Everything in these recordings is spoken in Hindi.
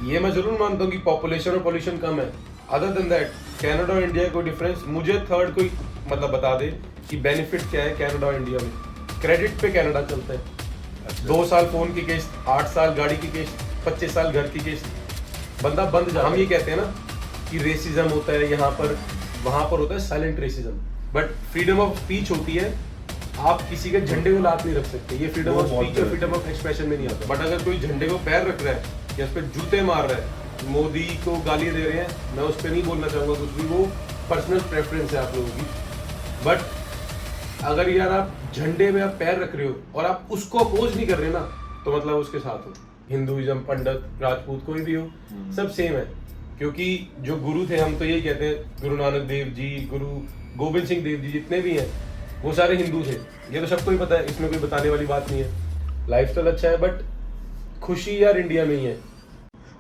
ये मैं जरूर मानता हूँ कि पॉपुलेशन और पोल्यूशन कम है। अदर देन दैट कनाडा और इंडिया कोई डिफरेंस मुझे थर्ड कोई मतलब बता दे कि बेनिफिट क्या है कनाडा और इंडिया में। क्रेडिट पे कनाडा चलता है। अच्छा। 2 साल फोन की किस्त, 8 साल गाड़ी की किस्त, 25 साल घर की किस्त, बंदा बंद जा। हम ये कहते हैं ना कि रेसिज्म होता है यहाँ पर, वहां पर होता है silent racism, but freedom of speech होती है। आप किसी के झंडे को लात नहीं रख सकते, ये फ्रीडम वो ऑफ बहुत स्पीच और गलत फ्रीडम ऑफ एक्सप्रेशन में नहीं आता। बट अगर कोई झंडे को पैर रख रहा है या उस पर जूते मार रहा है, मोदी को गाली दे रहे हैं, मैं उस पर नहीं बोलना चाहूंगा कुछ भी, वो पर्सनल प्रेफरेंस है आप लोगों की। बट अगर यार आप झंडे में आप पैर रख रहे हो और आप उसको अपोज नहीं कर रहे ना, तो मतलब उसके साथ हो। हिंदुइज्म, पंडित, राजपूत, कोई भी हो, सब सेम है। क्योंकि जो गुरु थे, हम तो यही कहते हैं, गुरु नानक देव जी, गुरु गोविंद सिंह देव जी, जितने भी हैं वो सारे हिंदू थे। ये तो सबको ही पता है, इसमें कोई बताने वाली बात नहीं है। लाइफस्टाइल अच्छा है, बट खुशी यार इंडिया में ही है।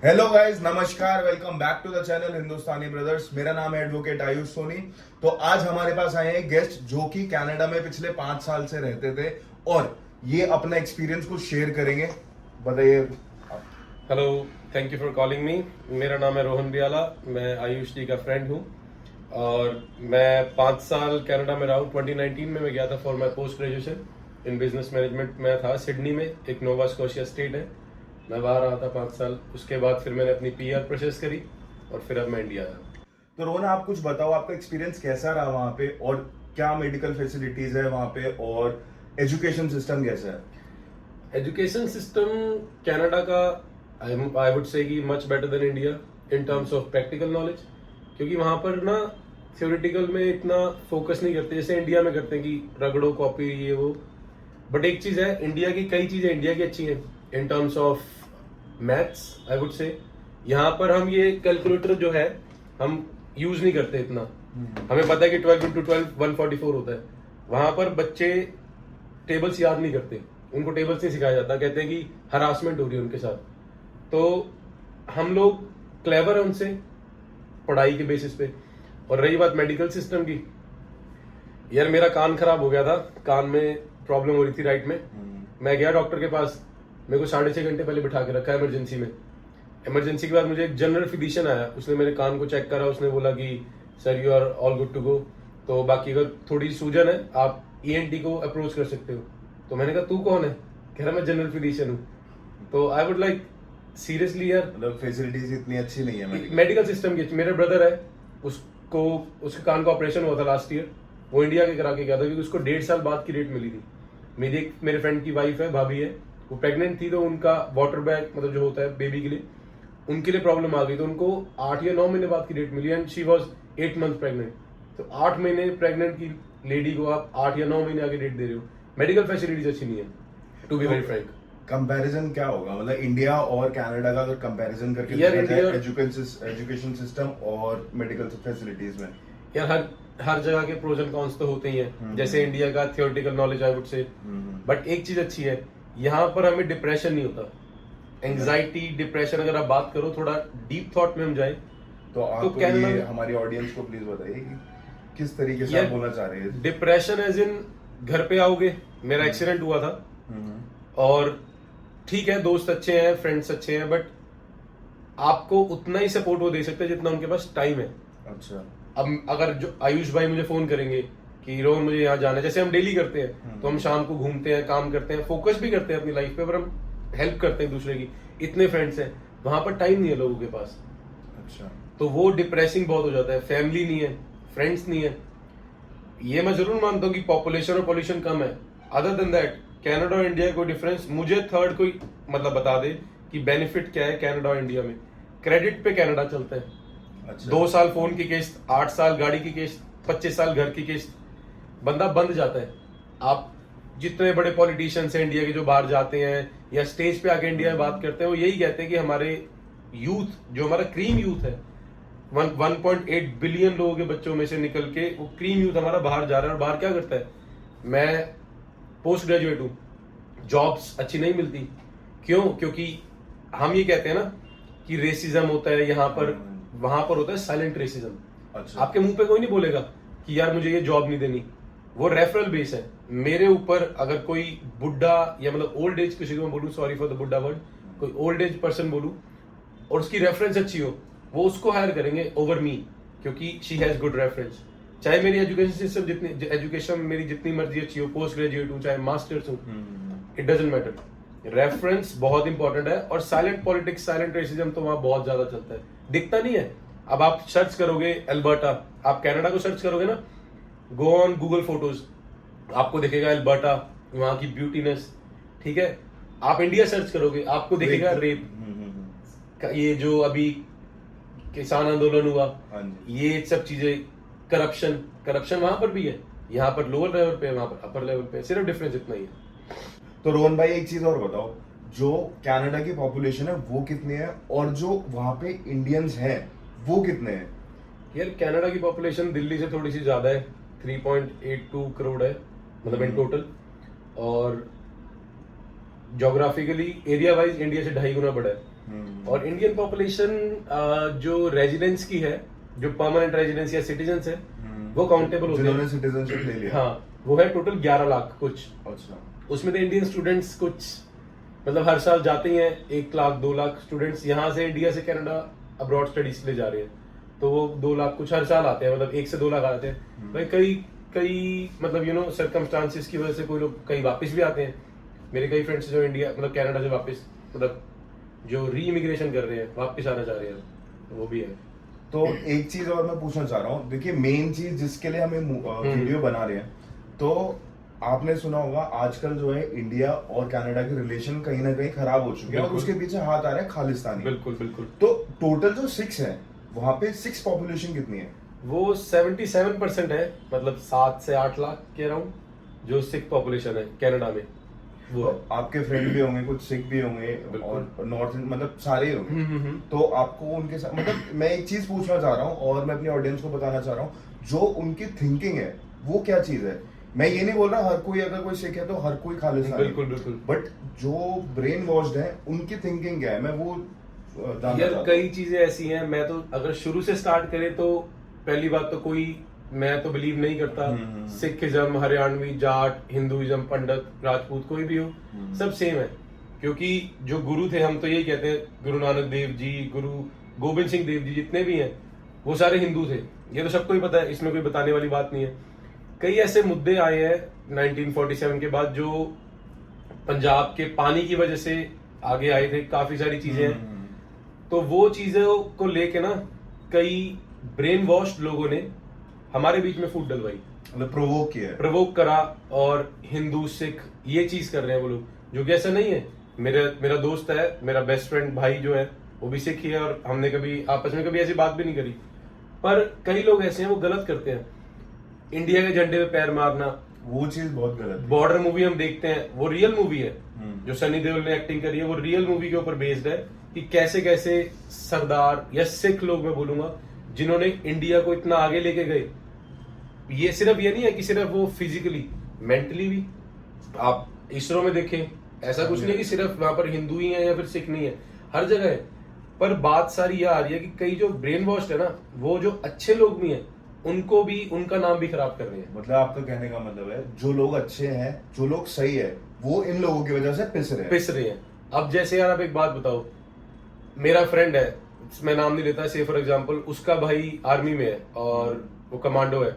हेलो गाइस, नमस्कार, welcome back to the channel Hindustani brothers. मेरा नाम है एडवोकेट आयुष सोनी। तो आज हमारे पास आए हैं गेस्ट जो कि कनाडा में पिछले 5 साल से रहते थे और ये अपना एक्सपीरियंस को शेयर करेंगे। बताइए। Hello, thank you for calling me. मेरा नाम है रोहन बियाला, मैं आयुष जी का फ्रेंड हूँ और मैं 5 साल कनाडा में रहा हूँ। 2019 में मैं गया था for my post graduation in business management. मैं था सिडनी में, एक नोवा स्कोशिया स्टेट है, मैं वहाँ रहा था 5 साल। उसके बाद फिर मैंने अपनी पीआर प्रोसेस करी और फिर अब मैं इंडिया आया। तो रोहन, आप कुछ बताओ, आपका एक्सपीरियंस कैसा रहा वहाँ पे और क्या मेडिकल फैसिलिटीज है वहाँ पे और एजुकेशन सिस्टम कैसा है? एजुकेशन सिस्टम कनाडा का आई वुड से कि much better than India in terms of practical knowledge. क्योंकि वहाँ पर ना थ्योरेटिकल में इतना फोकस नहीं करते जैसे इंडिया में करते हैं कि रगड़ो कॉपी ये वो। बट एक चीज है, इंडिया की कई चीजें इंडिया की अच्छी हैं in terms of maths I would say. यहाँ पर हम ये कैलकुलेटर जो है हम यूज नहीं करते इतना। हमें पता है कि 12 × 12 144 होता है। वहां पर बच्चे टेबल्स याद नहीं करते, उनको टेबल्स नहीं सिखाया जाता, कहते हैं कि हरासमेंट हो रही है उनके साथ। तो हम लोग क्लेवर है उनसे पढ़ाई के बेसिस पे। और रही बात मेडिकल सिस्टम की, यार मेरा कान खराब हो गया था, कान में प्रॉब्लम हो रही थी राइट में। मैं गया डॉक्टर के पास, मेरे को 6.5 घंटे पहले बिठा के रखा इमरजेंसी में। इमरजेंसी के बाद मुझे एक जनरल फिजिशियन आया, उसने मेरे कान को चेक करा, उसने बोला कि sir you are all good to go, तो बाकी अगर थोड़ी सूजन है आप ईएनटी को अप्रोच कर सकते हो। तो मैंने कहा तू कौन है? कह रहा मैं जनरल फिजिशियन हूँ। तो आई वुड लाइक सीरियसली यार, मतलब फैसिलिटीज इतनी अच्छी नहीं है मेडिकल सिस्टम की। मेरा ब्रदर है, उसको उसके कान का ऑपरेशन हुआ था लास्ट ईयर, वो इंडिया के करा के गया था क्योंकि उसको 1.5 साल बाद की डेट मिली थी। मेरे फ्रेंड की वाइफ है, भाभी है, वो प्रेग्नेंट थी, तो उनका वाटर बैग मतलब जो होता है बेबी के लिए, उनके लिए प्रॉब्लम आ गई, तो उनको 8 या 9 महीने बाद की डेट मिली and she was 8 month pregnant. तो 8 महीने प्रेग्नेंट की लेडी को आप 8 या 9 महीने आगे डेट दे रहे हो। मेडिकल फैसिलिटीज अच्छी नहीं है, to be very frank. Comparison क्या होगा, मतलब इंडिया और कनाडा का अगर कंपैरिजन करके यार देखा जाए इंडिया- एजुकेशन सिस्टम और मेडिकल फैसिलिटीज में? यार हर जगह के प्रोज एंड कॉन्स तो होते ही हैं। जैसे इंडिया का theoretical knowledge I would say, but एक चीज अच्छी है, यहाँ पर हमें डिप्रेशन नहीं होता। एंजाइटी, डिप्रेशन, अगर आप बात करो थोड़ा डीप थॉट में हम जाए तो आप ये हमारी ऑडियंस को प्लीज बताइए कि किस तरीके से आप बोलना चाह रहे हैं। डिप्रेशन एज इन घर पे आओगे, मेरा एक्सीडेंट हुआ था और ठीक है दोस्त अच्छे हैं, फ्रेंड्स अच्छे हैं, बट आपको उतना ही सपोर्ट वो दे सकते हैं जितना उनके पास टाइम है। अच्छा। अब अगर जो आयुष भाई मुझे फोन करेंगे कि रोहन मुझे यहाँ जाना है, जैसे हम डेली करते हैं, तो हम शाम को घूमते हैं, काम करते हैं, फोकस भी करते हैं अपनी लाइफ पे, पर हम हेल्प करते हैं दूसरे की। इतने फ्रेंड्स हैं, वहां पर टाइम नहीं है लोगों के पास। अच्छा। तो वो डिप्रेसिंग बहुत हो जाता है। फैमिली नहीं है, फ्रेंड्स नहीं है। ये मैं जरूर मानता हूँ कि पॉपुलेशन और पोल्यूशन कम है। अदर देन दैट कनाडा और इंडिया कोई डिफरेंस मुझे थर्ड कोई मतलब बता दे कि बेनिफिट क्या है कनाडा और इंडिया में। क्रेडिट पे कनाडा चलता है। अच्छा। 2 साल फोन की किस्त, 8 साल गाड़ी की किस्त, 25 साल घर की किस्त, बंदा बंद जाता है। आप जितने बड़े पॉलिटिशियंस हैं इंडिया के जो बाहर जाते हैं या स्टेज पे आके इंडिया में बात करते हैं, वो यही कहते हैं कि हमारे यूथ, जो हमारा क्रीम यूथ है, 1.8 बिलियन लोगों के बच्चों में से निकल के वो क्रीम यूथ हमारा बाहर जा रहा है। और बाहर क्या करता है? मैं पोस्ट ग्रेजुएट हूँ, जॉब्स अच्छी नहीं मिलती। क्यों? क्योंकि हम ये कहते हैं ना कि रेसिज्म होता है यहाँ पर, वहां पर होता है साइलेंट रेसिज्म। अच्छा। आपके मुंह पे कोई नहीं बोलेगा कि यार मुझे ये जॉब नहीं देनी, वो रेफरल बेस है। मेरे ऊपर अगर कोई बुढ़ा या मतलब ओल्ड एज, किसी को मैं बोलूँ, सॉरी फॉर द बुढ़ा वर्ड, कोई ओल्ड एज पर्सन बोलूँ, और उसकी रेफरेंस अच्छी हो, वो उसको हायर करेंगे ओवर मी, क्योंकि शी हैज गुड रेफरेंस। चाहे मेरी एजुकेशन सिस्टम जितनी, एजुकेशन मेरी जितनी मर्जी अच्छी हो, पोस्ट ग्रेजुएट हूँ चाहे मास्टर्स हूँ, इट डजंट मैटर, रेफरेंस बहुत इंपॉर्टेंट है। और साइलेंट पॉलिटिक्स, साइलेंट रेसिज्म तो वहां बहुत ज्यादा चलता है, दिखता नहीं है। अब आप सर्च करोगे एल्बर्टा, आप कनाडा को सर्च करोगे ना, गो ऑन गूगल फोटोज, आपको दिखेगा एल्बर्टा, वहां की ब्यूटीनेस, ठीक है। आप इंडिया सर्च करोगे, आपको दिखेगा रेप, ये जो अभी किसान आंदोलन हुआ, ये सब चीजें, करप्शन, करप्शन वहां पर भी है, यहाँ पर लोअर लेवल पे, वहां पर अपर लेवल पे, सिर्फ डिफरेंस इतना ही है। तो रोहन भाई एक चीज और बताओ, जो कनाडा की पॉपुलेशन है वो कितनी है, और जो वहां पे इंडियंस हैं वो कितने हैं? यार कनाडा की पॉपुलेशन दिल्ली से थोड़ी सी ज्यादा है, 3.82 करोड़ है, मतलब इन टोटल। और ज्योग्राफिकली एरिया वाइज इंडिया से 2.5 गुना बड़ा है। और इंडियन पॉपुलेशन जो रेजिडेंस की है, जो परमानेंट रेजिडेंस या सिटीजन है, वो काउंटेबल होते जिन्होंने हैं। सिटीजनशिप ले लिया, हाँ, वो है टोटल 11 लाख कुछ। अच्छा, उसमें तो इंडियन स्टूडेंट्स कुछ, मतलब हर साल जाते ही हैं 1 लाख 2 लाख स्टूडेंट्स यहाँ से, इंडिया से कनाडा अब्रॉड स्टडीज के लिए जा रहे हैं, तो वो 2 लाख कुछ हर साल आते हैं, मतलब 1 से 2 लाख आते हैं भाई। कई मतलब सर्कमस्टांसिस की वजह से कोई लोग कई वापस भी आते हैं। मेरे कई फ्रेंड्स जो इंडिया मतलब कनाडा से वापस, मतलब जो री इमिग्रेशन कर रहे हैं, वापस आना चाह रहे हैं, वो भी है। तो एक चीज और मैं पूछना चाह रहा हूँ, देखिए मेन चीज जिसके लिए हमें वीडियो बना रहे हैं, तो आपने सुना होगा आजकल जो है इंडिया और कनाडा के रिलेशन कहीं ना कहीं खराब हो चुके हैं, और उसके पीछे हाथ आ रहा है खालिस्तानी। बिल्कुल बिल्कुल। तो टोटल जो 6 है, वहां पे 6 पॉपुलेशन कितनी है? वो 77% है, मतलब 7 से 8 लाख के अराउंड, जो सिख पॉपुलेशन है कनाडा में। वो तो आपके फ्रेंड भी होंगे, कुछ सिख भी होंगे, और नॉर्थ मतलब सारे होंगे। तो आपको उनके साथ, मतलब मैं एक चीज पूछना चाह रहा हूँ और मैं अपनी ऑडियंस को बताना चाह रहा हूँ, जो उनकी थिंकिंग है वो क्या चीज है। मैं ये नहीं बोल रहा हर कोई, अगर कोई सिख है तो हर कोई खालिस्तानी, बिल्कुल बिल्कुल, बट जो ब्रेन वॉश्ड है उनकी थिंकिंग क्या है, मैं वो जानना यार चाहता हूं। कई चीजें ऐसी हैं, मैं तो अगर शुरू से स्टार्ट करें तो पहली बात तो कोई, मैं तो बिलीव नहीं करता सिखिज्म, हरियाणवी, जाट, हिंदुइज्म, पंडित, राजपूत, कोई भी हो, सब सेम है। क्योंकि जो गुरु थे, हम तो यही कहते हैं, गुरु नानक देव जी, गुरु गोविंद सिंह देव जी, जितने भी हैं वो सारे हिंदू थे, ये तो सबको ही पता है, इसमें कोई बताने वाली बात नहीं है। कई ऐसे मुद्दे आए हैं 1947 के बाद, जो पंजाब के पानी की वजह से आगे आए थे, काफी सारी चीजें हैं। तो वो चीजों को लेके ना कई ब्रेन वॉश लोगों ने हमारे बीच में फूट डलवाई, मतलब प्रोवोक किया है, प्रवोक करा, और हिंदू सिख ये चीज कर रहे हैं वो लोग, जो कि ऐसा नहीं है। मेरा दोस्त है, मेरा बेस्ट फ्रेंड भाई जो है, वो भी सिख ही है, और हमने कभी आपस में कभी ऐसी बात भी नहीं करी। पर कई लोग ऐसे हैं, वो गलत करते हैं। इंडिया के झंडे पे पैर मारना, वो चीज बहुत गलत है। बॉर्डर मूवी हम देखते हैं, वो रियल मूवी है, जो सनी देओल ने एक्टिंग करी है, वो रियल मूवी के ऊपर बेस्ड है, कि कैसे कैसे सरदार या सिख लोग, मैं बोलूंगा, जिन्होंने इंडिया को इतना आगे लेके गए। ये सिर्फ ये नहीं है कि सिर्फ वो फिजिकली, मेंटली भी। आप इसरो में देखें, ऐसा कुछ नहीं है कि सिर्फ वहां पर हिंदू ही है या फिर सिख नहीं है, हर जगह है। पर बात सारी यह आ रही है कि कई जो ब्रेन वॉश है ना, वो जो अच्छे लोग भी हैं, उनको भी, उनका नाम भी खराब कर रहे हैं। मतलब आपका कहने का मतलब है, जो लोग अच्छे हैं, जो लोग सही है, वो इन लोगों की वजह से पिस रहे हैं। अब जैसे यार, आप एक बात बताओ, मेरा फ्रेंड है, मैं नाम नहीं लेता, से फॉर एग्जांपल, उसका भाई आर्मी में है और वो कमांडो है,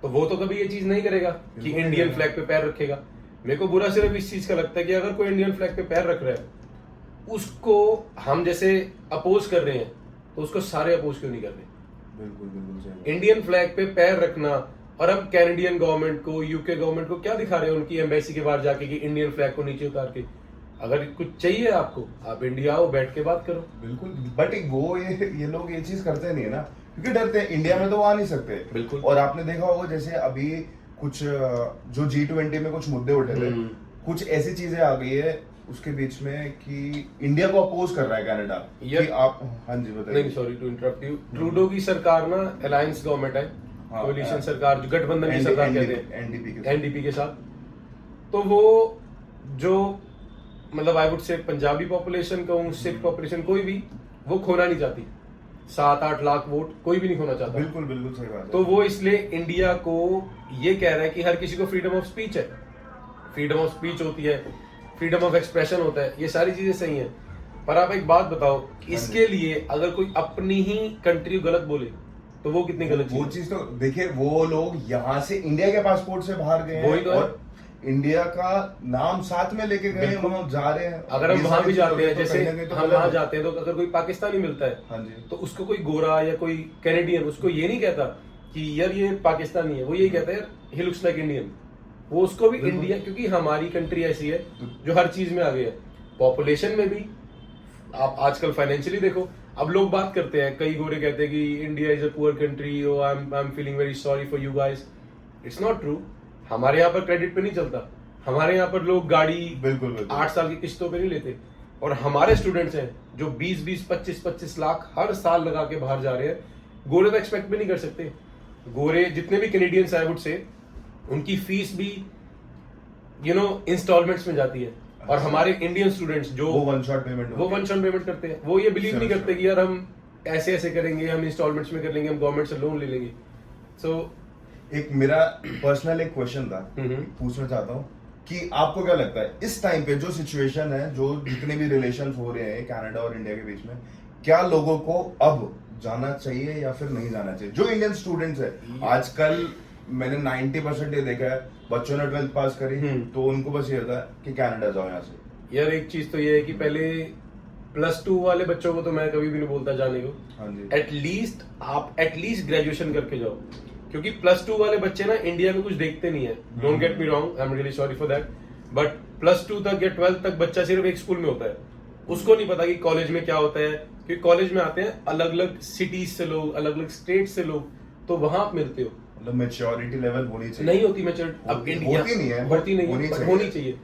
तो वो तो कभी ये चीज नहीं करेगा कि इंडियन फ्लैग पे पैर रखेगा। मेरे को बुरा सिर्फ इस चीज का लगता है कि अगर कोई इंडियन फ्लैग पे पैर रख रहा है, उसको हम जैसे अपोज कर रहे हैं, तो उसको सारे अपोज क्यों नहीं कर रहे। बिल्कुल बिल्कुल सही। इंडियन फ्लैग पे पैर रखना, और हम कैनेडियन गवर्नमेंट को, यूके गवर्नमेंट को क्या दिखा रहे हैं उनकी एम्बेसी के बाहर जाके, कि इंडियन फ्लैग को नीचे उतार के, अगर कुछ चाहिए आपको, आप इंडिया आओ, बैठ के बात करो। बिल्कुल, बट वो ये लोग ये चीज करते नहीं है ना, क्योंकि डरते हैं, इंडिया में तो वो आ नहीं सकते। बिल्कुल। और आपने देखा होगा, जैसे अभी कुछ जो G20 में कुछ मुद्दे उठे थे, कुछ ऐसी चीजें आ गई है उसके बीच में कि इंडिया को अपोज कर रहा है कनाडा, कि आप, हाँ जी बताइए। नहीं, sorry to interrupt you, Trudeau की सरकार ना अलायंस गवर्नमेंट है, कोलिशन सरकार, जो गठबंधन की सरकार कहते हैं, एनडीपी के साथ। तो वो जो, मतलब I would say, Punjabi population कहूँ, सिख पॉपुलेशन, कोई भी वो खोना नहीं चाहती। 7-8 लाख वोट कोई भी नहीं खोना चाहता। बिल्कुल बिल्कुल सही बात है। तो वो इसलिए इंडिया को ये कह रहा है कि हर किसी को फ्रीडम ऑफ स्पीच है, फ्रीडम ऑफ स्पीच होती है, फ्रीडम ऑफ एक्सप्रेशन होता है, ये सारी चीजें सही हैं। पर आप एक बात बताओ, हाँ इसके लिए अगर कोई अपनी ही कंट्री गलत बोले तो वो कितनी गलत वो चीज चीज तो देखिए, वो लोग यहाँ से इंडिया के पासपोर्ट से बाहर गए वही हैं तो है। और इंडिया का नाम साथ में लेके गए हैं, बिल्कुल। वहां जा रहे हैं। अगर हम ये वहां सारी भी चीजें जाते हैं, तो जैसे कहीं ना कहीं तो हम गलत वहां है। जाते हैं तो अगर कोई पाकिस्तानी मिलता है हाँ जी। तो उसको कोई गोरा या कोई कैनेडियन उसको ये नहीं कहता कि यार ये पाकिस्तानी है, वो यही कहता है यार ही लुक्स लाइक इंडियन। वो उसको भी बिल्कुल। इंडिया, क्योंकि हमारी कंट्री ऐसी है जो हर चीज में आगे है, पॉपुलेशन में भी। आप आजकल फाइनेंशियली देखो, अब लोग बात करते हैं, कई गोरे कहते हैं कि India is a poor country, I am feeling very sorry for you guys. It's not true. हमारे यहाँ पर क्रेडिट पे नहीं चलता। हमारे यहाँ पर लोग गाड़ी बिल्कुल बिल्कुल 8 साल की किस्तों पे नहीं लेते, और हमारे स्टूडेंट्स हैं जो 20-20, 25-25 लाख हर साल लगा के बाहर जा रहे हैं। गोरे तो एक्सपेक्ट भी नहीं कर सकते। गोरे जितने भी कैनेडियंस आई वुड से, उनकी फीस भी इंस्टॉलमेंट्स में जाती है। और अच्छा। हमारे इंडियन स्टूडेंट्स जो वो वन शॉट पेमेंट वो वन शॉट पेमेंट करते हैं, वो ये बिलीव नहीं Sure, करते sure. कि यार हम ऐसे ऐसे करेंगे, हम इंस्टॉलमेंट्स में कर लेंगे, हम गवर्नमेंट से लोन ले लेंगे। सो एक मेरा पर्सनल एक क्वेश्चन था, पूछना चाहता हूँ कि आपको क्या लगता है इस टाइम पे जो सिचुएशन है, जो जितने भी रिलेशन हो रहे हैं कनाडा और इंडिया के बीच में, क्या लोगों को अब जाना चाहिए या फिर नहीं जाना चाहिए? जो इंडियन स्टूडेंट्स है आजकल, मैंने 90% ये देखा है, बच्चों ने 12th पास करी तो उनको बस ये होता है कि कनाडा जाओ यहाँ से। यार एक चीज तो ये है कि पहले +2 वाले बच्चों को तो मैं कभी भी नहीं बोलता जाने को। हाँ जी। आप एटलीस्ट ग्रेजुएशन करके जाओ, क्योंकि +2 वाले बच्चे ना इंडिया में कुछ देखते नहीं है। Don't get me wrong, I am really sorry for that, but +2 तक या 12th तक बच्चा सिर्फ एक स्कूल में होता है। उसको नहीं पता कि कॉलेज में क्या होता है, क्योंकि कॉलेज में आते हैं अलग अलग सिटीज से लोग, अलग अलग स्टेट से लोग, तो वहां आप मिलते हो। मतलब मेच्योरिटी लेवल होनी चाहिए। नहीं होती मैच्योरिटी अब इंडिया होती नहीं है, होती नहीं होनी है, but चाहिए। होनी चाहिए।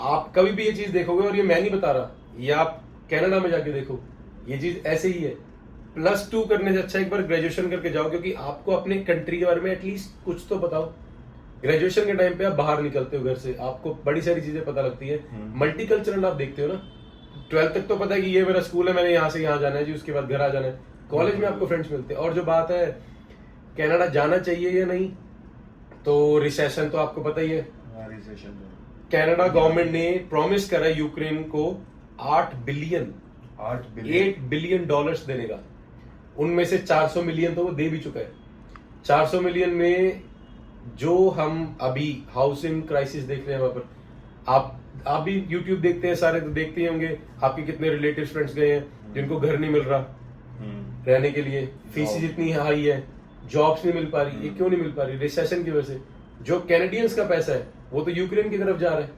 आप कभी भी ये चीज देखोगे, और ये मैं नहीं बता रहा, ये आप कनाडा में जाके देखो, ये चीज ऐसे ही है। +2 करने से अच्छा एक बार ग्रेजुएशन करके जाओ, क्योंकि आपको अपने कंट्री के बारे में एटलीस्ट कुछ तो बताओ। ग्रेजुएशन के टाइम पे आप बाहर निकलते हो घर से, आपको बड़ी सारी चीजें पता लगती है। मल्टीकल्चरल आप देखते हो ना। 12th तक तो पता है कि ये मेरा स्कूल है, मैंने यहाँ से यहाँ जाना है जी, उसके बाद घर आ जाना है। कॉलेज में आपको फ्रेंड्स मिलते हैं। और जो बात है कनाडा जाना चाहिए या नहीं, तो रिसेशन तो आपको पता ही है। हाँ, रिसेशन तो कनाडा गवर्नमेंट ने प्रॉमिस करा है यूक्रेन को 8 बिलियन $8 बिलियन देने का। उनमें से 400 मिलियन तो वो दे भी चुका है। 400 मिलियन में जो हम अभी हाउसिंग क्राइसिस देख रहे हैं वहां पर, आप भी यूट्यूब देखते हैं, सारे तो देखते ही होंगे। आपके कितने रिलेटिव फ्रेंड्स गए हैं जिनको घर नहीं मिल रहा रहने के लिए, फीसिस इतनी हाई है, जॉब्स नहीं मिल पा रही। ये क्यों नहीं मिल पा रही? रिसेशन की वजह से। जो कैनेडियंस का पैसा है वो तो यूक्रेन की तरफ जा रहा है,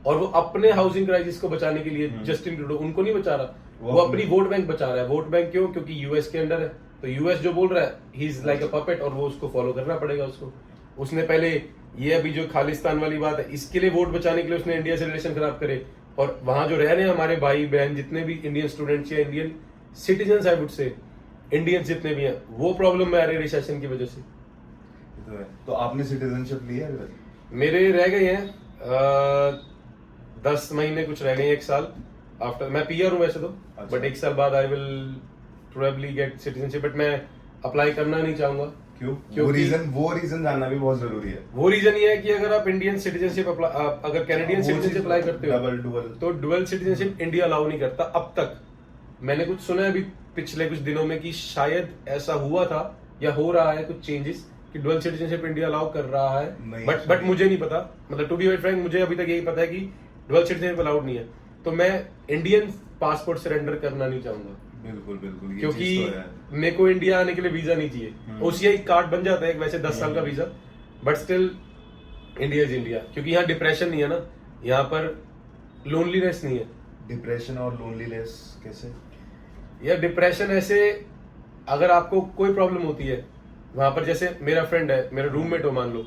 और वो अपने हाउसिंग क्राइसिस को बचाने के लिए जस्टिन ट्रूडो उनको नहीं बचा रहा, वो अपनी वोट बैंक बचा रहा है। वोट बैंक क्यों? क्योंकि यूएस के अंडर है, तो यूएस जो बोल रहा है he is like a puppet, और वो उसको फॉलो करना पड़ेगा उसको। उसने पहले ये अभी जो खालिस्तान वाली बात है, इसके लिए वोट बचाने के लिए उसने इंडिया से रिलेशन खराब करे। और वहां जो रह रहे हैं हमारे भाई बहन, जितने भी इंडियन स्टूडेंट्स या Indian citizen I would say, Indians जितने भी हैं, वो प्रॉब्लम में आ रहे रिसेशन की वजह से। तो आपने सिटीजनशिप ली है? मेरे रह गए हैं 10 महीने कुछ रह गए, 1 साल आफ्टर। मैं पीआर हूँ वैसे तो, अच्छा। बट 1 साल बाद I will probably get citizenship, but मैं अप्लाई करना नहीं चाहूंगा। क्यों? क्योंकि वो रीजन जानना भी बहुत जरूरी है। वो रीजन ये है कि अगर आप इंडियन सिटीजनशिप अगर कैनेडियन सिटीजनशिप अप्लाई करते हो, डबल तो डुअल सिटीजनशिप इंडिया अलाउ नहीं करता अब तक। मैंने कुछ सुना है अभी पिछले कुछ दिनों में कि शायद ऐसा हुआ था या हो रहा है कुछ चेंजेस कि डुअल सिटीजनशिप इंडिया अलाउ कर रहा है, बट मुझे नहीं पता। मतलब टू बी वेरी फ्रैंक, मुझे अभी तक यही पता है कि डुअल सिटीजनशिप अलाउड नहीं है। तो मैं इंडियन पासपोर्ट सरेंडर करना नहीं चाहूंगा, बिल्कुल बिल्कुल, ये क्योंकि चीज़ तो है। मेरे को इंडिया आने के लिए वीजा नहीं चाहिए। ओसीआई कार्ड बन जाता है एक वैसे 10 साल का visa, but still India is India. क्योंकि यहाँ डिप्रेशन नहीं है ना, यहाँ पर लोनलीनेस नहीं है। डिप्रेशन और लोनलीनेस कैसे? या डिप्रेशन ऐसे, अगर आपको कोई प्रॉब्लम होती है वहां पर, जैसे मेरा फ्रेंड है, मेरा रूममेट हो मान लो,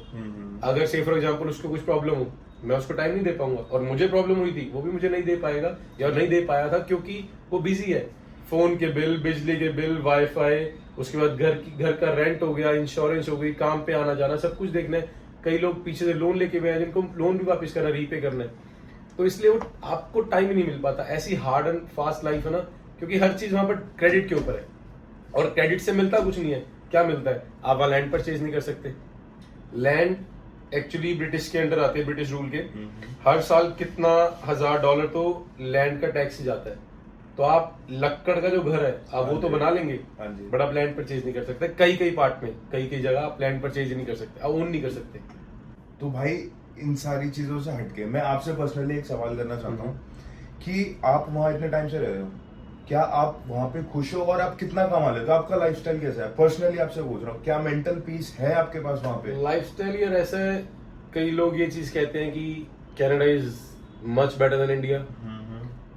अगर से फॉर एग्जांपल उसको कुछ प्रॉब्लम हो, मैं उसको टाइम नहीं दे पाऊंगा। और मुझे प्रॉब्लम हुई थी, वो भी मुझे नहीं दे पाएगा या नहीं दे पाया था, क्योंकि वो बिजी है। फोन के बिल, बिजली के बिल, वाईफाई, उसके बाद घर का रेंट हो गया, इंश्योरेंस हो गई, काम पे आना जाना, सब कुछ देखना है। कई लोग पीछे से लोन लेके गए हैं जिनको लोन भी वापस करना, रीपे करना है, तो इसलिए वो आपको टाइम ही नहीं मिल पाता। ऐसी हार्ड एंड फास्ट लाइफ है ना, क्योंकि हर चीज वहां पर क्रेडिट के ऊपर है, और क्रेडिट से मिलता कुछ नहीं है। क्या मिलता है? आप वहां लैंड परचेज नहीं कर सकते। लैंड एक्चुअली ब्रिटिश के अंडर आती है, ब्रिटिश रूल के। हर साल कितना $1000 तो लैंड का टैक्स ही जाता है। तो आप लक्कड़ का जो घर है आप वो तो बना लेंगे, हाँ जी। बट आप लैंड परचेज नहीं कर सकते। कई पार्ट में, कई जगह आप लैंड परचेज नहीं कर सकते, आप ओन नहीं कर सकते। तो भाई इन सारी चीजों से हटके मैं आपसे पर्सनली एक सवाल करना चाहता हूँ कि आप वहाँ इतने टाइम से रह रहे हो, क्या आप वहाँ पे खुश हो और आप कितना कमा लेते हो? आपका लाइफस्टाइल कैसा है? पर्सनली आपसे पूछ रहा हूँ, क्या मेंटल पीस है आपके पास वहाँ पे? लाइफस्टाइल यार ऐसा है, कई लोग ये चीज कहते हैं कि Canada is much better than India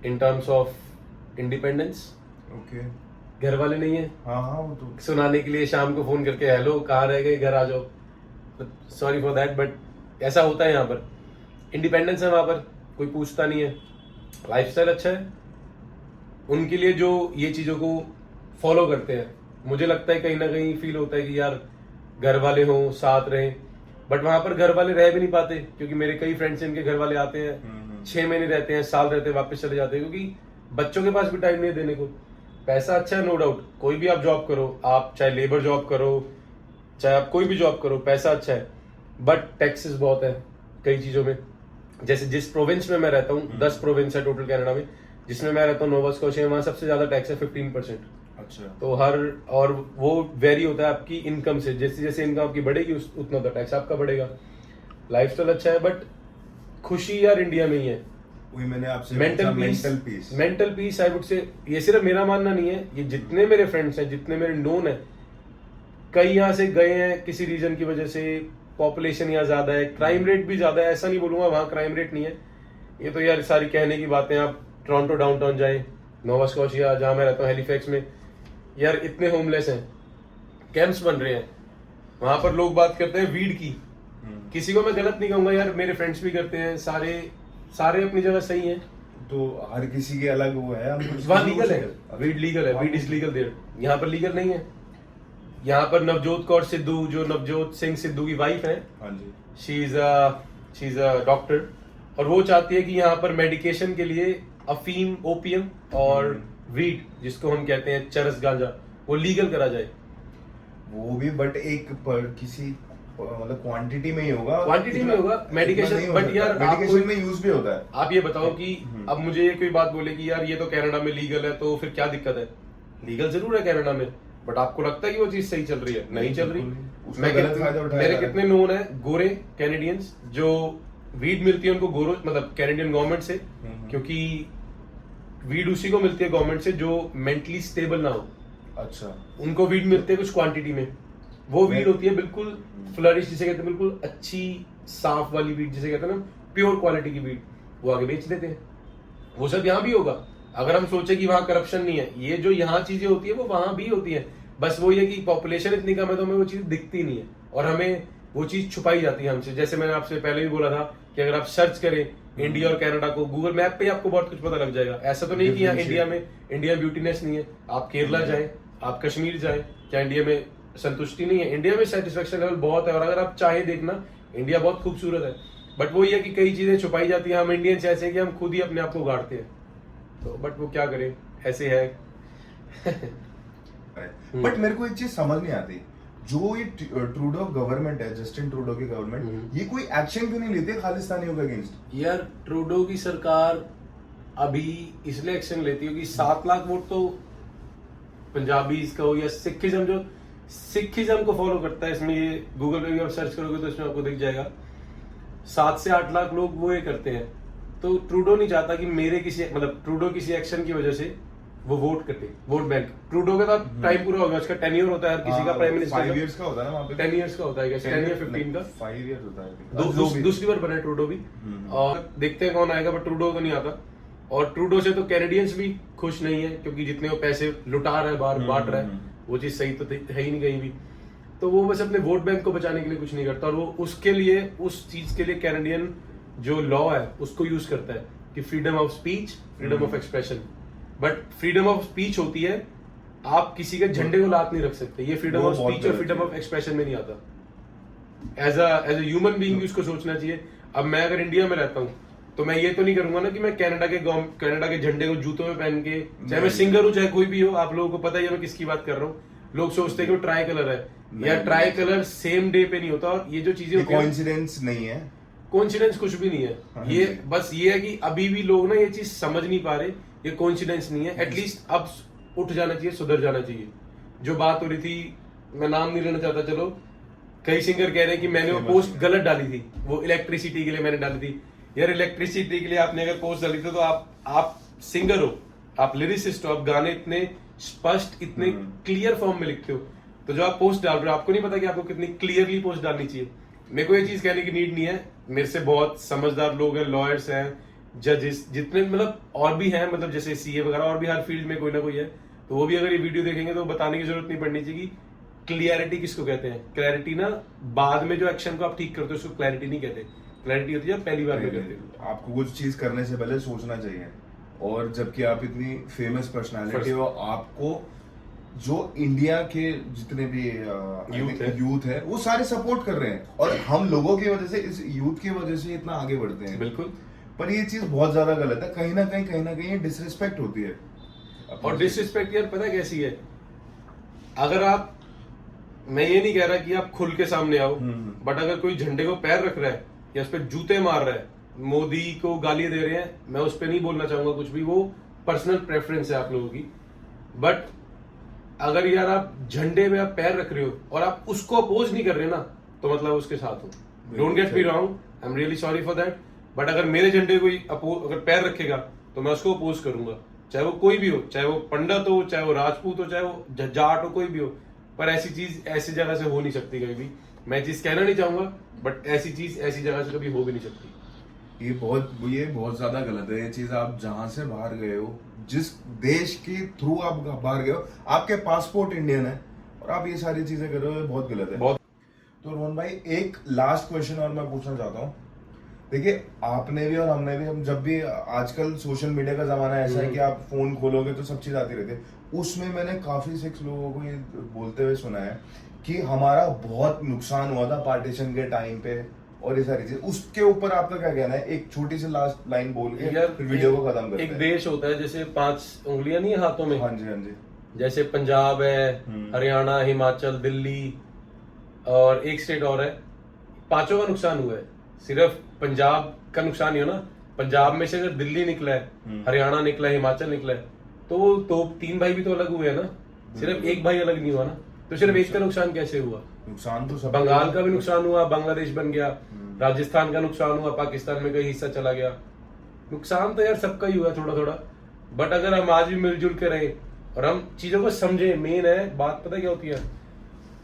in terms of independence. Okay. घर वाले नहीं है हाँ हाँ, वो तो सुनाने के लिए शाम को फोन करके, हेलो कहाँ रह गए, घर आ जाओ। सॉरी फॉर दैट, बट ऐसा होता है यहाँ पर। इंडिपेंडेंस है वहां पर, कोई पूछता नहीं है। लाइफस्टाइल अच्छा है उनके लिए जो ये चीजों को फॉलो करते हैं। मुझे लगता है कहीं ना कहीं फील होता है कि यार घर वाले हों, साथ रहें, बट वहां पर घर वाले रह भी नहीं पाते, क्योंकि मेरे कई फ्रेंड्स इनके घर वाले आते हैं 6 महीने रहते हैं, साल रहते हैं, वापस चले जाते हैं, क्योंकि बच्चों के पास भी टाइम नहीं है देने को। पैसा अच्छा है, नो डाउट, कोई भी आप जॉब करो, आप चाहे लेबर जॉब करो, चाहे आप कोई भी जॉब करो, पैसा अच्छा है, बट टैक्सेस बहुत है कई चीजों में। जैसे जिस प्रोविंस में मैं रहता हूँ, 10 प्रोविंस है टोटल कनाडा में, जिसमें मैं रहता हूँ नोवा स्कॉशिया, वहां सबसे ज्यादा टैक्स है 15%। अच्छा। तो और वो वेरी होता है आपकी इनकम से, जैसे जैसे इनकम आपकी बढ़ेगी उतना तो टैक्स आपका बढ़ेगा। लाइफस्टाइल अच्छा है, बट खुशी यार इंडिया में ही है। वही मैंने आपसे mental peace I would say, ये सिर्फ मेरा मानना नहीं है, ये जितने मेरे फ्रेंड्स हैं, जितने मेरे नोन है, कई यहाँ से गए हैं किसी रीजन की वजह से। पॉपुलेशन यहाँ ज्यादा है, क्राइम रेट भी ज्यादा है, ऐसा नहीं बोलूंगा वहाँ क्राइम रेट नहीं है, ये तो यार सारी कहने की बातें। आप टोरंटो डाउनटाउन जाए, नोवा स्कॉशिया जहाँ मैं रहता हूँ, हैलिफैक्स में, यार इतने होमलेस हैं, कैंप्स बन रहे हैं वहां पर। लोग बात करते हैं वीड की, किसी को मैं गलत नहीं कहूंगा यार, मेरे फ्रेंड्स भी करते हैं, सारे अपनी जगह सही हैं। तो हर किसी के अलग वो है। वहाँ लीगल है, वीड लीगल है, वीड इज लीगल देयर। यहाँ पर लीगल नहीं है। यहाँ पर नवजोत कौर सिद्धू, जो नवजोत सिंह सिद्धू की वाइफ है, हाँ जी, शी इज अ डॉक्टर, और वो चाहती है कि यहाँ पर मेडिकेशन के लिए अफीम, ओपियम और वीड, जिसको हम कहते हैं चरस गांजा, वो लीगल करा जाए। वो भी बट एक पर किसी मतलब क्वांटिटी में ही होगा, क्वांटिटी में होगा मेडिकेशन, बट यार मेडिकेशन में यूज भी होता है। आप ये बताओ कि अब मुझे ये कोई बात बोले कि यार ये तो कनाडा में लीगल है, तो फिर क्या दिक्कत है? लीगल जरूर है कनाडा में, बट आपको लगता है कि वो चीज सही चल रही है? नहीं चल रही। मेरे कितने नोन है गोरे कैनेडियंस जो वीड मिलती है उनको गोरो, मतलब कैनेडियन गवर्नमेंट से, क्योंकि वीड उसी को मिलती है गवर्नमेंट से जो मेंटली स्टेबल ना हो। अच्छा। उनको वीड मिलती है कुछ क्वांटिटी में, वो वीड होती है बिल्कुल फ्लरिश, जिसे कहते हैं बिल्कुल अच्छी साफ वाली वीड, जिसे कहते हैं ना प्योर क्वालिटी की वीड, वो आगे बेच देते हैं। वो सब यहाँ भी होगा। अगर हम सोचे कि वहां करप्शन नहीं है, ये जो यहाँ चीजें होती है वो वहां भी होती है, बस वो ये कि पॉपुलेशन इतनी कम है तो हमें वो चीज दिखती नहीं है, और हमें वो चीज छुपाई जाती है हमसे। जैसे मैंने आपसे पहले भी बोला था कि अगर आप सर्च करें इंडिया और कनाडा को गूगल मैप पे, आपको बहुत कुछ पता लग जाएगा। ऐसा तो नहीं कि यहाँ इंडिया ब्यूटीनेस नहीं है। आप केरला जाए, आप कश्मीर जाए, क्या इंडिया में संतुष्टि नहीं है? इंडिया में सेटिस्फेक्शन लेवल बहुत है, और अगर आप चाहे देखना, इंडिया बहुत खूबसूरत है, बट वो ये है कि कई चीजें छुपाई जाती हैं। हम इंडियंस ऐसे हैं कि हम खुद ही अपने आप को उगाड़ते हैं, तो बट वो क्या करें, ऐसे है। बट मेरे को एक चीज समझ नहीं आती, जो ये ट्रूडो गवर्नमेंट है, जस्टिन ट्रूडो की गवर्नमेंट, ये कोई एक्शन क्यों नहीं लेती खालिस्तानियों के अगेंस्ट? यार ट्रूडो की सरकार अभी इसलिए एक्शन लेती है कि 7 लाख वोट तो पंजाबीज का हो या सिखिज्म को फॉलो करता है। इसमें ये गूगल पे भी आप सर्च करोगे तो इसमें आपको दिख जाएगा 7 से 8 लाख लोग वो ये करते हैं। तो ट्रूडो नहीं चाहता कि ट्रूडो किसी एक्शन की वजह से वो वोट करते, वोट बैंक। ट्रूडो का टाइम पूरा हो गया, उसका टेन्योर होता है हर किसी का, प्राइम मिनिस्टर 5 इयर्स का होता है ना वहाँ पे, 10 इयर्स का होता है, 10 या 15 का, 5 इयर्स होता है। दूसरी बार बना है ट्रूडो भी, और देखते हैं कौन आएगा, बट ट्रूडो तो नहीं आता। और ट्रूडो से तो कैनेडियंस भी खुश नहीं है, क्योंकि जितने वो पैसे लुटा रहा है, बाहर बांट रहा है, वो चीज सही तो है ही नहीं कहीं भी। तो वो बस अपने वोट बैंक को बचाने के लिए कुछ नहीं करता, और वो उसके लिए, उस चीज के लिए कैनेडियन जो लॉ है उसको यूज करता है कि freedom of speech, freedom of expression. But freedom of speech होती है, आप किसी के झंडे को लात नहीं रख सकते। ये फ्रीडम ऑफ स्पीच और फ्रीडम ऑफ एक्सप्रेशन में नहीं आता। एज अ ह्यूमन बीइंग भी उसको सोचना चाहिए। अब मैं अगर इंडिया में रहता हूँ तो मैं ये तो नहीं करूंगा ना कि मैं कनाडा के झंडे को जूतों में पहन के, चाहे मैं सिंगर हूँ चाहे कोई भी हो, आप लोगों को पता ही है मैं किसकी बात कर रहा हूँ, लोग सोचते हैं कि वो ट्राई कलर है, या नहीं, ट्राई नहीं। कलर सेम डे पे नहीं होता। और ये जो चीजें होती हैं, कोइंसिडेंस नहीं है। कोइंसिडेंस कुछ भी नहीं है। हाँ ये जी। बस ये है कि अभी भी लोग ना ये चीज समझ नहीं पा रहे, ये कोइंसिडेंस नहीं है। एटलीस्ट अब उठ जाना चाहिए, सुधर जाना चाहिए। जो बात हो रही थी, मैं नाम नहीं लेना चाहता, चलो, कई सिंगर कह रहे हैं कि मैंने वो Famous पोस्ट है। गलत डाली थी, वो इलेक्ट्रिसिटी के लिए मैंने डाली थी। यार इलेक्ट्रिसिटी के लिए आपने अगर पोस्ट डाली थी तो आप सिंगर हो, आप लिरिसिस्ट हो, आप गाने इतने स्पष्ट, इतने क्लियर फॉर्म में लिखते हो, तो जो आप पोस्ट डाल रहे हो आपको नहीं पता कि आपको कितनी क्लियरली पोस्ट डालनी चाहिए। मेरे को ये चीज कहने की नीड नहीं है, मेरे से बहुत समझदार लोग हैं, लॉयर्स हैं, जजेस, जितने मतलब और भी हैं, मतलब जैसे सीए वगैरह, और भी हर फील्ड में कोई ना कोई है, तो वो भी अगर ये वीडियो देखेंगे तो बताने की जरूरत नहीं पड़नी चाहिए कि क्लियरिटी किसको कहते हैं। क्लैरिटी ना बाद में जो एक्शन को आप ठीक करते हो उसको क्लैरिटी नहीं कहते, क्लैरिटी होती है जब पहली बार में करते हो। आपको कुछ चीज करने से पहले सोचना चाहिए, और जबकि आप इतनी फेमस पर्सनालिटी हो, आपको जो इंडिया के जितने भी यूथ है वो सारे सपोर्ट कर रहे हैं, और हम लोगों की वजह से, इस यूथ की वजह से इतना आगे बढ़ते हैं। बिल्कुल। पर ये चीज बहुत ज्यादा गलत है, कहीं ना कहीं डिसरिस्पेक्ट होती है। और डिसरिस्पेक्ट यार पता कैसी है, अगर आप, मैं ये नहीं कह रहा कि आप खुल के सामने आओ, बट अगर कोई झंडे को पैर रख रहा है या उस पर जूते मार रहा है, मोदी को गालियां दे रहे हैं, मैं उस पर नहीं बोलना चाहूंगा कुछ भी, वो पर्सनल प्रेफरेंस है आप लोगों की। बट अगर यार आप झंडे में आप पैर रख रहे हो और आप उसको अपोज नहीं कर रहे ना, तो मतलब उसके साथ हो। Don't get me wrong, I am really sorry for that, but अगर मेरे झंडे कोई अगर पैर रखेगा तो मैं उसको अपोज करूंगा, चाहे वो कोई भी हो, चाहे वो पंडित हो, चाहे वो राजपूत हो, चाहे वो जाट हो, कोई भी हो। पर ऐसी चीज ऐसी जगह से हो नहीं सकती कभी भी। मैं चीज कहना नहीं चाहूंगा, बट ऐसी चीज ऐसी जगह से कभी हो भी नहीं सकती। ये बहुत ज्यादा गलत है ये चीज। आप जहां से बाहर गए हो, जिस देश के थ्रू आप बाहर गए हो, आपके पासपोर्ट इंडियन है और आप ये सारी चीजें कर रहे हो, बहुत गलत है। बहुत। तो रोहन भाई, एक लास्ट क्वेश्चन और मैं पूछना चाहता हूँ। देखिए, आपने भी और हमने भी, हम जब भी, आजकल सोशल मीडिया का जमाना ऐसा है कि आप फोन खोलोगे तो सब चीज आती रहती है। उसमें मैंने काफी 6 लोगों को ये बोलते हुए सुना है कि हमारा बहुत नुकसान हुआ था पार्टीशन के टाइम पे, और ये सारी चीज। उसके ऊपर आपका क्या कहना है? एक छोटी सी लास्ट लाइन बोल के यार फिर वीडियो को खत्म करते एक हैं। देश होता है जैसे 5 उंगलियां नहीं है हाथों में, हाँ जी, हाँ जी। जैसे पंजाब है, हरियाणा, हिमाचल, दिल्ली और एक स्टेट और है, 5 का नुकसान हुआ है। सिर्फ पंजाब का नुकसान ही हो ना, पंजाब में से अगर दिल्ली निकला है, हरियाणा निकला है, हिमाचल निकला है, तो 3 भाई भी तो अलग हुए हैं ना, सिर्फ एक भाई अलग नहीं हुआ ना। तो सिर्फ एक का नुकसान कैसे हुआ? नुकसान तो सब, बंगाल का भी नुकसान हुआ, बांग्लादेश बन गया, राजस्थान का नुकसान हुआ, पाकिस्तान में कई हिस्सा चला गया। नुकसान तो यार सबका ही हुआ थोड़ा थोड़ा। बट अगर हम आज भी मिलजुल के रहे और हम चीजों को समझे, मेन है बात पता क्या होती है।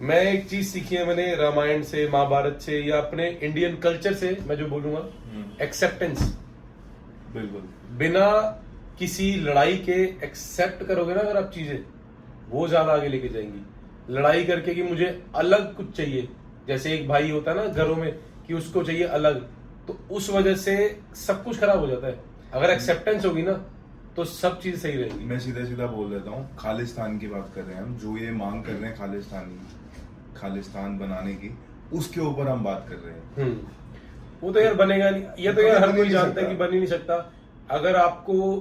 मैं एक चीज सीखी है मैंने रामायण से, महाभारत से, या अपने इंडियन कल्चर से, मैं जो बोलूंगा, एक्सेप्टेंस। बिल्कुल। बिना किसी लड़ाई के एक्सेप्ट करोगे ना अगर आप चीजें, वो ज्यादा आगे लेके जाएंगी। लड़ाई करके कि मुझे अलग कुछ चाहिए, जैसे एक भाई होता है ना घरों में कि उसको चाहिए अलग, तो उस वजह से सब कुछ खराब हो जाता है। अगर एक्सेप्टेंस होगी ना तो सब चीज सही रहेगी। मैं सीधा सीधा बोल देता हूँ, खालिस्तान की बात कर रहे हैं हम, जो ये मांग कर रहे हैं खालिस्तान बनाने की, उसके ऊपर हम बात कर रहे हैं। वो तो यार बनेगा नहीं, ये तो यार हर बन ही कोई नहीं जानता है सकता। कि बन ही नहीं सकता। अगर आपको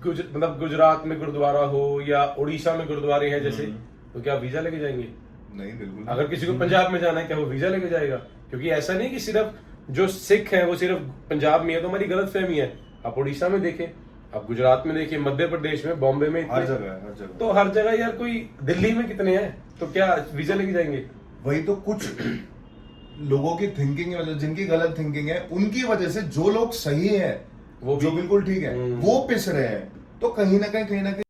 मतलब गुजरात में गुरुद्वारा हो या उड़ीसा में गुरुद्वारे हैं जैसे, तो क्या आप वीजा लेके जाएंगे? नहीं, बिल्कुल। अगर किसी को पंजाब में जाना है, क्या वो वीजा लेके जाएगा? क्योंकि ऐसा नहीं कि सिर्फ जो सिख है वो सिर्फ पंजाब में है, तो हमारी गलत फहमी है। आप उड़ीसा में देखें, आप गुजरात में देखिए, मध्य प्रदेश में, बॉम्बे में, हर जगह है, हर जगह। तो हर जगह यार, कोई दिल्ली में कितने हैं, तो क्या वीजा लेके जाएंगे? वही तो, कुछ लोगों की थिंकिंग की वजह, जिनकी गलत थिंकिंग है, उनकी वजह से जो लोग सही है, वो जो बिल्कुल ठीक है, वो पिस रहे हैं। तो कहीं ना कहीं